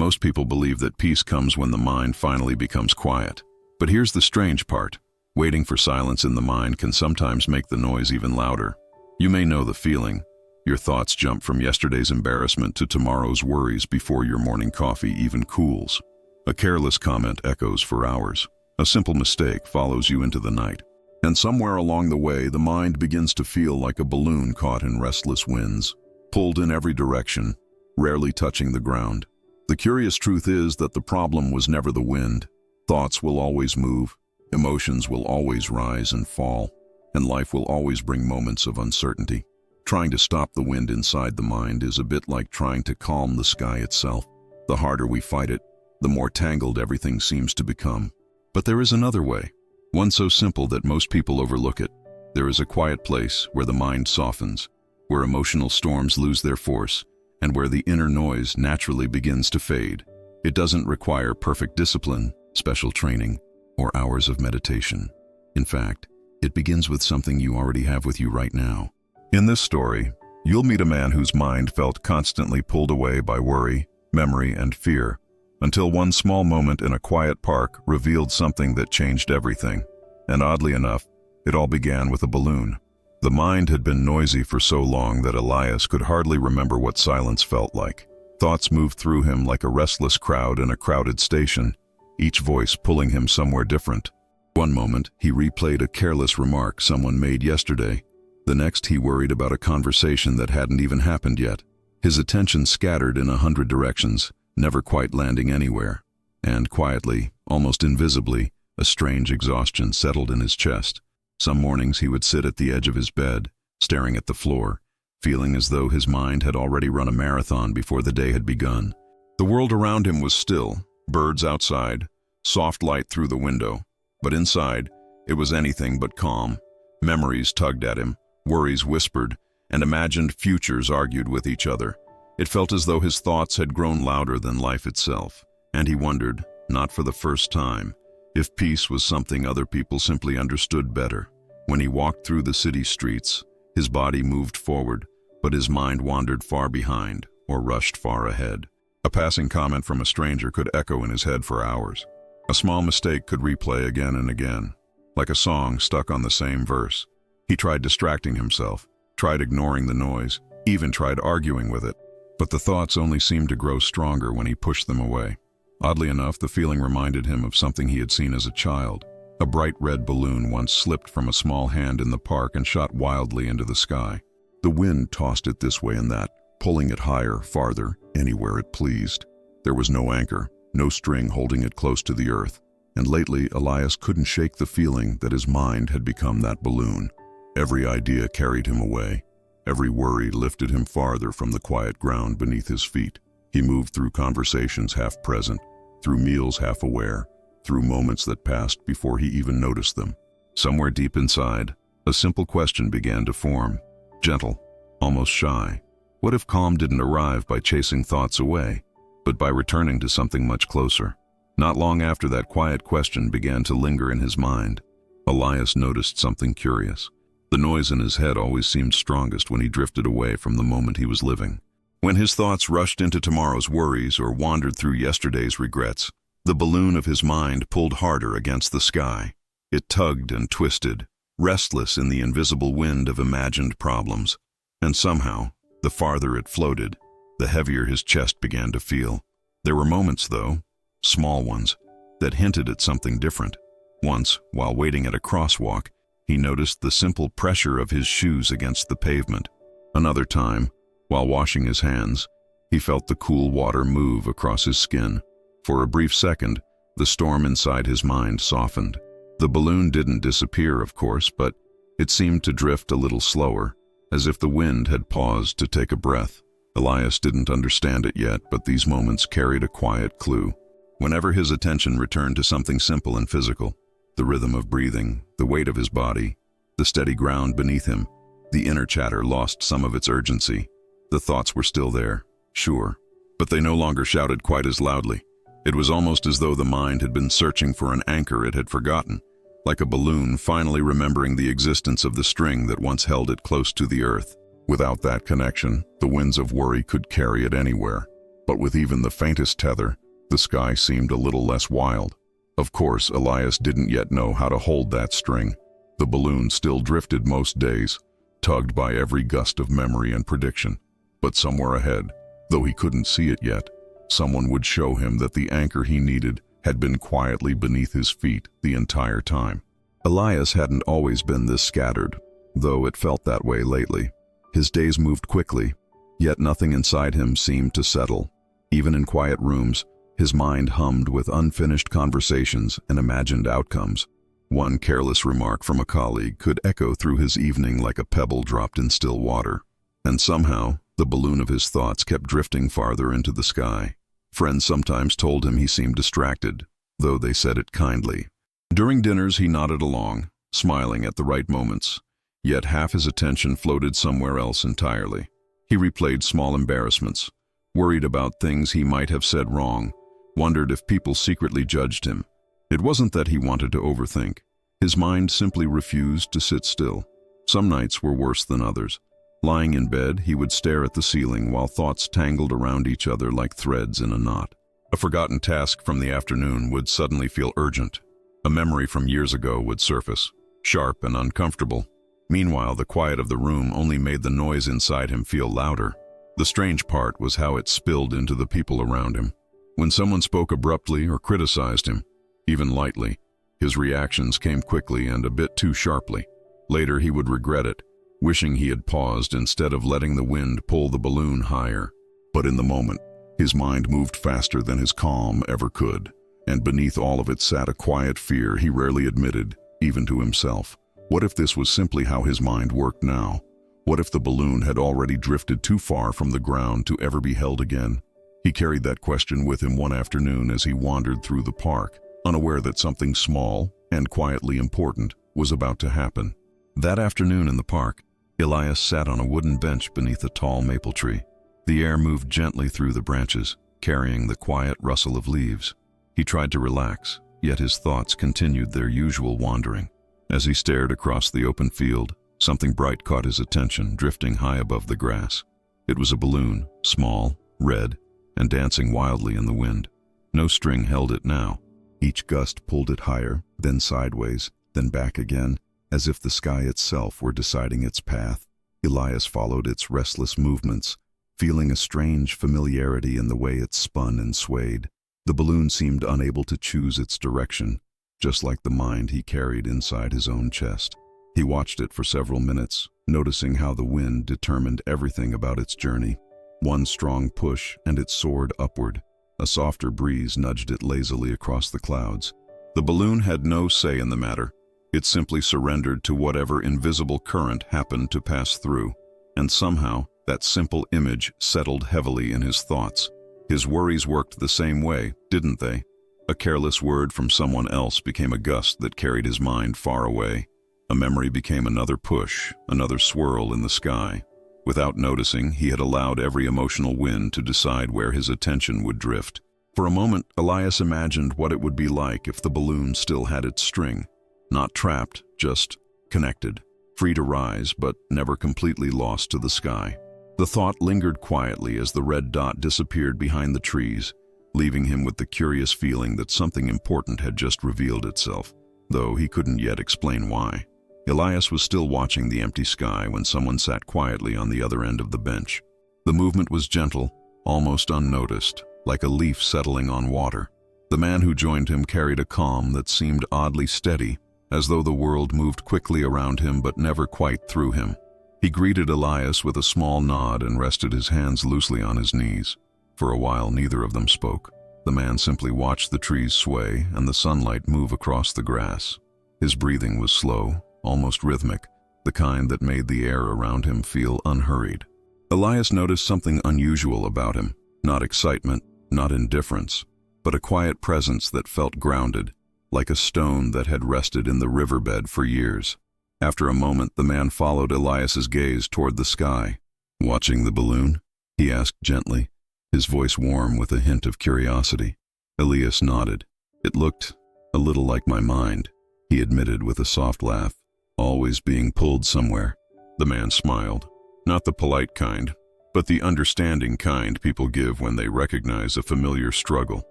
Most people believe that peace comes when the mind finally becomes quiet. But here's the strange part. Waiting for silence in the mind can sometimes make the noise even louder. You may know the feeling. Your thoughts jump from yesterday's embarrassment to tomorrow's worries before your morning coffee even cools. A careless comment echoes for hours. A simple mistake follows you into the night. And somewhere along the way, the mind begins to feel like a balloon caught in restless winds, pulled in every direction, rarely touching the ground. The curious truth is that the problem was never the wind. Thoughts will always move, emotions will always rise and fall, and life will always bring moments of uncertainty. Trying to stop the wind inside the mind is a bit like trying to calm the sky itself. The harder we fight it, the more tangled everything seems to become. But there is another way, one so simple that most people overlook it. There is a quiet place where the mind softens, where emotional storms lose their force, and where the inner noise naturally begins to fade. It doesn't require perfect discipline, special training, or hours of meditation. In fact, it begins with something you already have with you right now. In this story, you'll meet a man whose mind felt constantly pulled away by worry, memory, and fear, until one small moment in a quiet park revealed something that changed everything. And oddly enough, it all began with a balloon. The mind had been noisy for so long that Elias could hardly remember what silence felt like. Thoughts moved through him like a restless crowd in a crowded station, each voice pulling him somewhere different. One moment, he replayed a careless remark someone made yesterday. The next, he worried about a conversation that hadn't even happened yet. His attention scattered in 100 directions, never quite landing anywhere. And quietly, almost invisibly, a strange exhaustion settled in his chest. Some mornings he would sit at the edge of his bed, staring at the floor, feeling as though his mind had already run a marathon before the day had begun. The world around him was still, birds outside, soft light through the window. But inside, it was anything but calm. Memories tugged at him, worries whispered, and imagined futures argued with each other. It felt as though his thoughts had grown louder than life itself, and he wondered, not for the first time, if peace was something other people simply understood better. When he walked through the city streets, his body moved forward, but his mind wandered far behind or rushed far ahead. A passing comment from a stranger could echo in his head for hours. A small mistake could replay again and again, like a song stuck on the same verse. He tried distracting himself, tried ignoring the noise, even tried arguing with it. But the thoughts only seemed to grow stronger when he pushed them away. Oddly enough, the feeling reminded him of something he had seen as a child. A bright red balloon once slipped from a small hand in the park and shot wildly into the sky. The wind tossed it this way and that, pulling it higher, farther, anywhere it pleased. There was no anchor, no string holding it close to the earth. And lately, Elias couldn't shake the feeling that his mind had become that balloon. Every idea carried him away. Every worry lifted him farther from the quiet ground beneath his feet. He moved through conversations half present, through meals half aware, through moments that passed before he even noticed them. Somewhere deep inside, a simple question began to form, gentle, almost shy. What if calm didn't arrive by chasing thoughts away, but by returning to something much closer? Not long after that quiet question began to linger in his mind, Elias noticed something curious. The noise in his head always seemed strongest when he drifted away from the moment he was living. When his thoughts rushed into tomorrow's worries or wandered through yesterday's regrets, the balloon of his mind pulled harder against the sky. It tugged and twisted, restless in the invisible wind of imagined problems. And somehow, the farther it floated, the heavier his chest began to feel. There were moments, though, small ones, that hinted at something different. Once, while waiting at a crosswalk, he noticed the simple pressure of his shoes against the pavement. Another time, while washing his hands, he felt the cool water move across his skin. For a brief second, the storm inside his mind softened. The balloon didn't disappear, of course, but it seemed to drift a little slower, as if the wind had paused to take a breath. Elias didn't understand it yet, but these moments carried a quiet clue. Whenever his attention returned to something simple and physical, the rhythm of breathing, the weight of his body, the steady ground beneath him, the inner chatter lost some of its urgency. The thoughts were still there, sure, but they no longer shouted quite as loudly. It was almost as though the mind had been searching for an anchor it had forgotten, like a balloon finally remembering the existence of the string that once held it close to the earth. Without that connection, the winds of worry could carry it anywhere. But with even the faintest tether, the sky seemed a little less wild. Of course, Elias didn't yet know how to hold that string. The balloon still drifted most days, tugged by every gust of memory and prediction. But somewhere ahead, though he couldn't see it yet, someone would show him that the anchor he needed had been quietly beneath his feet the entire time. Elias hadn't always been this scattered, though it felt that way lately. His days moved quickly, yet nothing inside him seemed to settle. Even in quiet rooms, his mind hummed with unfinished conversations and imagined outcomes. One careless remark from a colleague could echo through his evening like a pebble dropped in still water. And somehow, the balloon of his thoughts kept drifting farther into the sky. Friends sometimes told him he seemed distracted, though they said it kindly. During dinners he nodded along, smiling at the right moments, yet half his attention floated somewhere else entirely. He replayed small embarrassments, worried about things he might have said wrong, wondered if people secretly judged him. It wasn't that he wanted to overthink. His mind simply refused to sit still. Some nights were worse than others. Lying in bed, he would stare at the ceiling while thoughts tangled around each other like threads in a knot. A forgotten task from the afternoon would suddenly feel urgent. A memory from years ago would surface, sharp and uncomfortable. Meanwhile, the quiet of the room only made the noise inside him feel louder. The strange part was how it spilled into the people around him. When someone spoke abruptly or criticized him, even lightly, his reactions came quickly and a bit too sharply. Later he would regret it, wishing he had paused instead of letting the wind pull the balloon higher. But in the moment, his mind moved faster than his calm ever could, and beneath all of it sat a quiet fear he rarely admitted, even to himself. What if this was simply how his mind worked now? What if the balloon had already drifted too far from the ground to ever be held again? He carried that question with him one afternoon as he wandered through the park, unaware that something small and quietly important was about to happen. That afternoon in the park, Elias sat on a wooden bench beneath a tall maple tree. The air moved gently through the branches, carrying the quiet rustle of leaves. He tried to relax, yet his thoughts continued their usual wandering. As he stared across the open field, something bright caught his attention, drifting high above the grass. It was a balloon, small, red, and dancing wildly in the wind. No string held it now. Each gust pulled it higher, then sideways, then back again, as if the sky itself were deciding its path. Elias followed its restless movements, feeling a strange familiarity in the way it spun and swayed. The balloon seemed unable to choose its direction, just like the mind he carried inside his own chest. He watched it for several minutes, noticing how the wind determined everything about its journey. One strong push, and it soared upward. A softer breeze nudged it lazily across the clouds. The balloon had no say in the matter. It simply surrendered to whatever invisible current happened to pass through. And somehow, that simple image settled heavily in his thoughts. His worries worked the same way, didn't they? A careless word from someone else became a gust that carried his mind far away. A memory became another push, another swirl in the sky. Without noticing, he had allowed every emotional wind to decide where his attention would drift. For a moment, Elias imagined what it would be like if the balloon still had its string. Not trapped, just connected, free to rise, but never completely lost to the sky. The thought lingered quietly as the red dot disappeared behind the trees, leaving him with the curious feeling that something important had just revealed itself, though he couldn't yet explain why. Elias was still watching the empty sky when someone sat quietly on the other end of the bench. The movement was gentle, almost unnoticed, like a leaf settling on water. The man who joined him carried a calm that seemed oddly steady, as though the world moved quickly around him but never quite through him. He greeted Elias with a small nod and rested his hands loosely on his knees. For a while, neither of them spoke. The man simply watched the trees sway and the sunlight move across the grass. His breathing was slow, almost rhythmic, the kind that made the air around him feel unhurried. Elias noticed something unusual about him, not excitement, not indifference, but a quiet presence that felt grounded, like a stone that had rested in the riverbed for years. After a moment, the man followed Elias's gaze toward the sky. "Watching the balloon?" he asked gently, his voice warm with a hint of curiosity. Elias nodded. "It looked a little like my mind," he admitted with a soft laugh. "Always being pulled somewhere." The man smiled. Not the polite kind, but the understanding kind people give when they recognize a familiar struggle.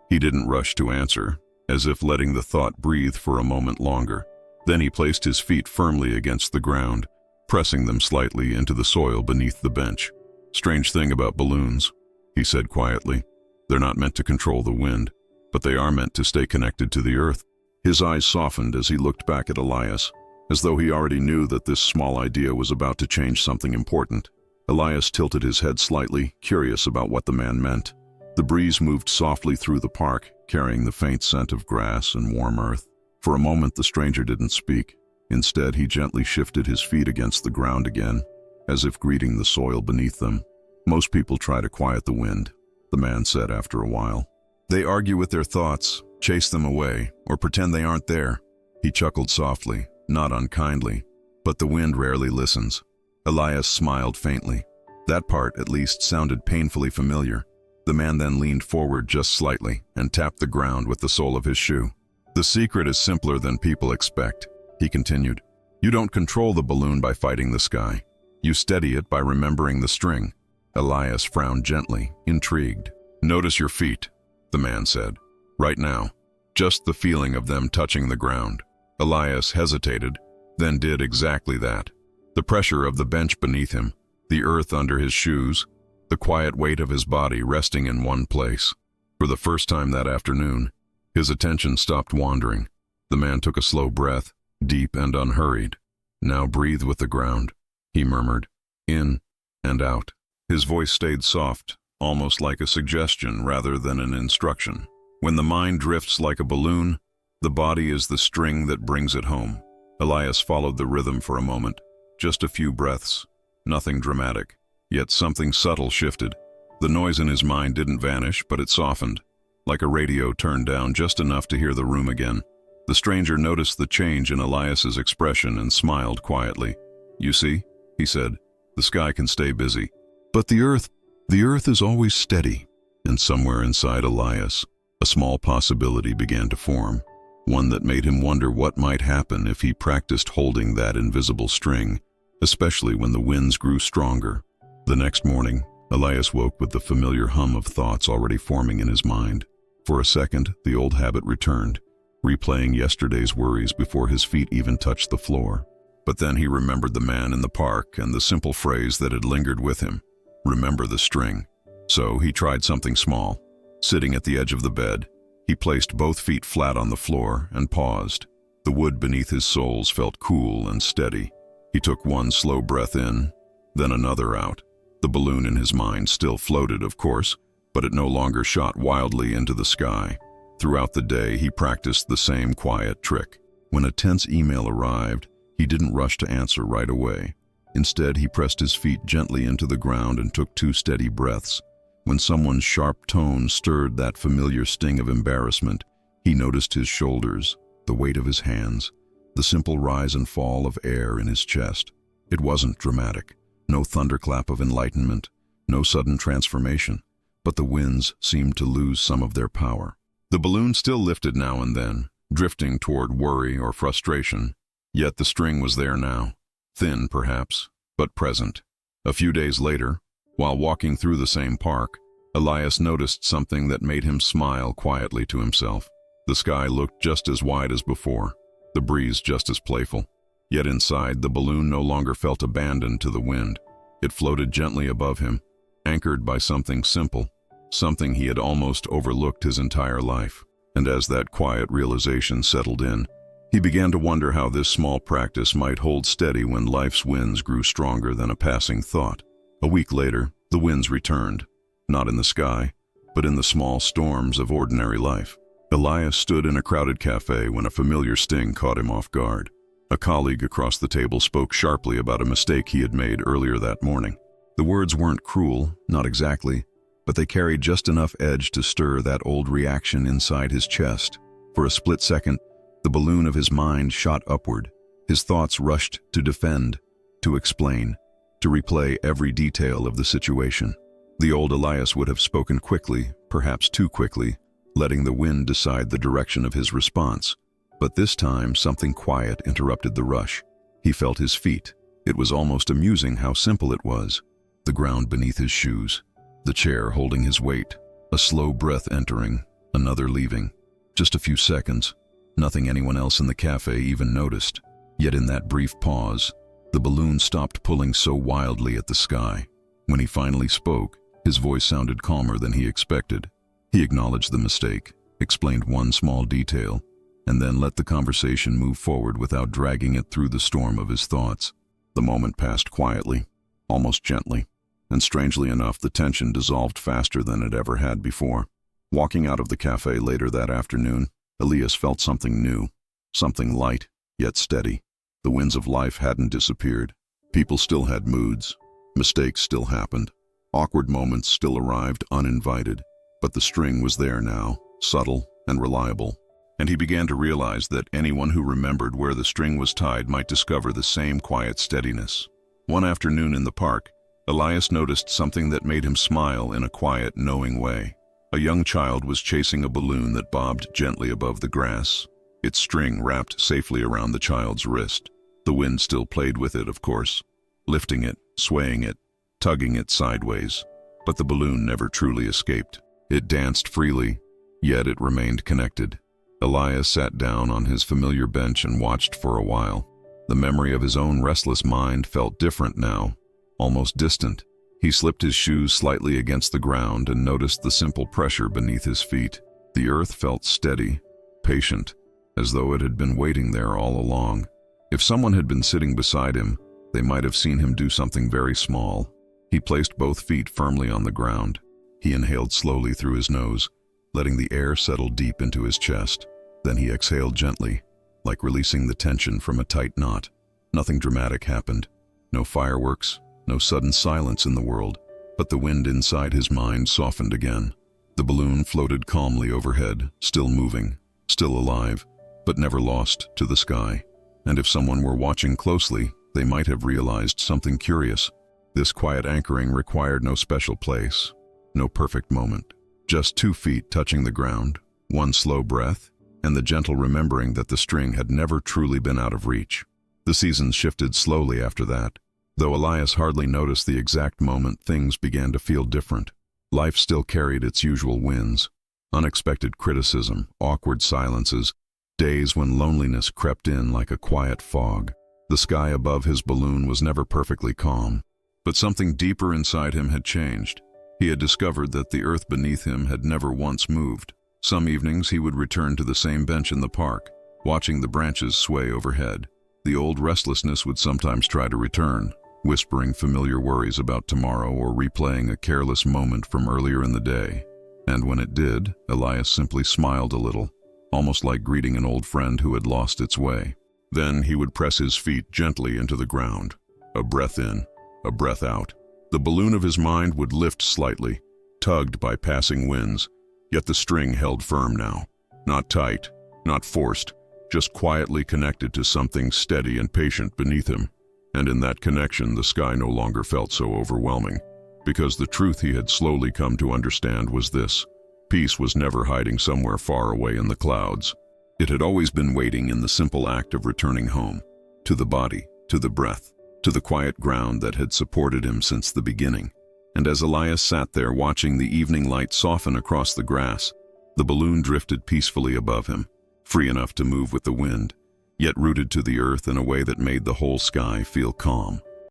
He didn't rush to answer, as if letting the thought breathe for a moment longer. Then he placed his feet firmly against the ground, pressing them slightly into the soil beneath the bench. "Strange thing about balloons," he said quietly. "They're not meant to control the wind, but they are meant to stay connected to the earth." His eyes softened as he looked back at Elias, as though he already knew that this small idea was about to change something important. Elias tilted his head slightly, curious about what the man meant. The breeze moved softly through the park, carrying the faint scent of grass and warm earth. For a moment, the stranger didn't speak. Instead, he gently shifted his feet against the ground again, as if greeting the soil beneath them. "Most people try to quiet the wind," the man said after a while. "They argue with their thoughts, chase them away, or pretend they aren't there." He chuckled softly, not unkindly. "But the wind rarely listens." Elias smiled faintly. That part, at least, sounded painfully familiar. The man then leaned forward just slightly and tapped the ground with the sole of his shoe. "The secret is simpler than people expect," he continued. "You don't control the balloon by fighting the sky. You steady it by remembering the string." Elias frowned gently, intrigued. "Notice your feet," the man said. "Right now. Just the feeling of them touching the ground." Elias hesitated, then did exactly that. The pressure of the bench beneath him, the earth under his shoes, the quiet weight of his body resting in one place. For the first time that afternoon, his attention stopped wandering. The man took a slow breath, deep and unhurried. "Now breathe with the ground," he murmured, "in and out." His voice stayed soft, almost like a suggestion rather than an instruction. When the mind drifts like a balloon, the body is the string that brings it home. Elias followed the rhythm for a moment. Just a few breaths, nothing dramatic, yet something subtle shifted. The noise in his mind didn't vanish, but it softened, like a radio turned down just enough to hear the room again. The stranger noticed the change in Elias's expression and smiled quietly. "You see," he said, "the sky can stay busy. But the earth is always steady." And somewhere inside Elias, a small possibility began to form, one that made him wonder what might happen if he practiced holding that invisible string, especially when the winds grew stronger. The next morning, Elias woke with the familiar hum of thoughts already forming in his mind. For a second, the old habit returned, replaying yesterday's worries before his feet even touched the floor. But then he remembered the man in the park and the simple phrase that had lingered with him, "Remember the string." So he tried something small. Sitting at the edge of the bed, he placed both feet flat on the floor and paused. The wood beneath his soles felt cool and steady. He took one slow breath in, then another out. The balloon in his mind still floated, of course, but it no longer shot wildly into the sky. Throughout the day, he practiced the same quiet trick. When a tense email arrived, he didn't rush to answer right away. Instead, he pressed his feet gently into the ground and took 2 steady breaths. When someone's sharp tone stirred that familiar sting of embarrassment, he noticed his shoulders, the weight of his hands, the simple rise and fall of air in his chest. It wasn't dramatic, no thunderclap of enlightenment, no sudden transformation, but the winds seemed to lose some of their power. The balloon still lifted now and then, drifting toward worry or frustration, yet the string was there now, thin perhaps, but present. A few days later, while walking through the same park, Elias noticed something that made him smile quietly to himself. The sky looked just as wide as before, the breeze just as playful. Yet inside, the balloon no longer felt abandoned to the wind. It floated gently above him, anchored by something simple, something he had almost overlooked his entire life. And as that quiet realization settled in, he began to wonder how this small practice might hold steady when life's winds grew stronger than a passing thought. A week later, the winds returned, not in the sky, but in the small storms of ordinary life. Elias stood in a crowded cafe when a familiar sting caught him off guard. A colleague across the table spoke sharply about a mistake he had made earlier that morning. The words weren't cruel, not exactly, but they carried just enough edge to stir that old reaction inside his chest. For a split second, the balloon of his mind shot upward. His thoughts rushed to defend, to explain, to replay every detail of the situation. The old Elias would have spoken quickly, perhaps too quickly, letting the wind decide the direction of his response. But this time, something quiet interrupted the rush. He felt his feet. It was almost amusing how simple it was. the ground beneath his shoes, the chair holding his weight, a slow breath entering, another leaving. Just a few seconds, nothing anyone else in the cafe even noticed. Yet in that brief pause, the balloon stopped pulling so wildly at the sky. When he finally spoke, his voice sounded calmer than he expected. He acknowledged the mistake, explained one small detail, and then let the conversation move forward without dragging it through the storm of his thoughts. The moment passed quietly, almost gently, and strangely enough, the tension dissolved faster than it ever had before. Walking out of the cafe later that afternoon, Elias felt something new, something light, yet steady. The winds of life hadn't disappeared. People still had moods. Mistakes still happened. Awkward moments still arrived uninvited. But the string was there now, subtle and reliable. And he began to realize that anyone who remembered where the string was tied might discover the same quiet steadiness. One afternoon in the park, Elias noticed something that made him smile in a quiet, knowing way. A young child was chasing a balloon that bobbed gently above the grass, its string wrapped safely around the child's wrist. The wind still played with it, of course, lifting it, swaying it, tugging it sideways. But the balloon never truly escaped. It danced freely, yet it remained connected. Elias sat down on his familiar bench and watched for a while. The memory of his own restless mind felt different now, almost distant. He slipped his shoes slightly against the ground and noticed the simple pressure beneath his feet. The earth felt steady, patient, as though it had been waiting there all along. If someone had been sitting beside him, they might have seen him do something very small. He placed both feet firmly on the ground. He inhaled slowly through his nose, letting the air settle deep into his chest. Then he exhaled gently, like releasing the tension from a tight knot. Nothing dramatic happened. No fireworks, no sudden silence in the world, but the wind inside his mind softened again. The balloon floated calmly overhead, still moving, still alive, but never lost to the sky. And if someone were watching closely, they might have realized something curious. This quiet anchoring required no special place, no perfect moment. Just 2 feet touching the ground, one slow breath, and the gentle remembering that the string had never truly been out of reach. The seasons shifted slowly after that. Though Elias hardly noticed the exact moment, things began to feel different. Life still carried its usual winds, unexpected criticism, awkward silences, days when loneliness crept in like a quiet fog. The sky above his balloon was never perfectly calm, but something deeper inside him had changed. He had discovered that the earth beneath him had never once moved. Some evenings he would return to the same bench in the park, watching the branches sway overhead. The old restlessness would sometimes try to return, whispering familiar worries about tomorrow or replaying a careless moment from earlier in the day. And when it did, Elias simply smiled a little, almost like greeting an old friend who had lost its way. Then he would press his feet gently into the ground, a breath in, a breath out. The balloon of his mind would lift slightly, tugged by passing winds, yet the string held firm now. Not tight, not forced, just quietly connected to something steady and patient beneath him. And in that connection, the sky no longer felt so overwhelming, because the truth he had slowly come to understand was this: peace was never hiding somewhere far away in the clouds. It had always been waiting in the simple act of returning home, to the body, to the breath, to the quiet ground that had supported him since the beginning. And as Elias sat there watching the evening light soften across the grass, the balloon drifted peacefully above him, free enough to move with the wind, yet rooted to the earth in a way that made the whole sky feel calm.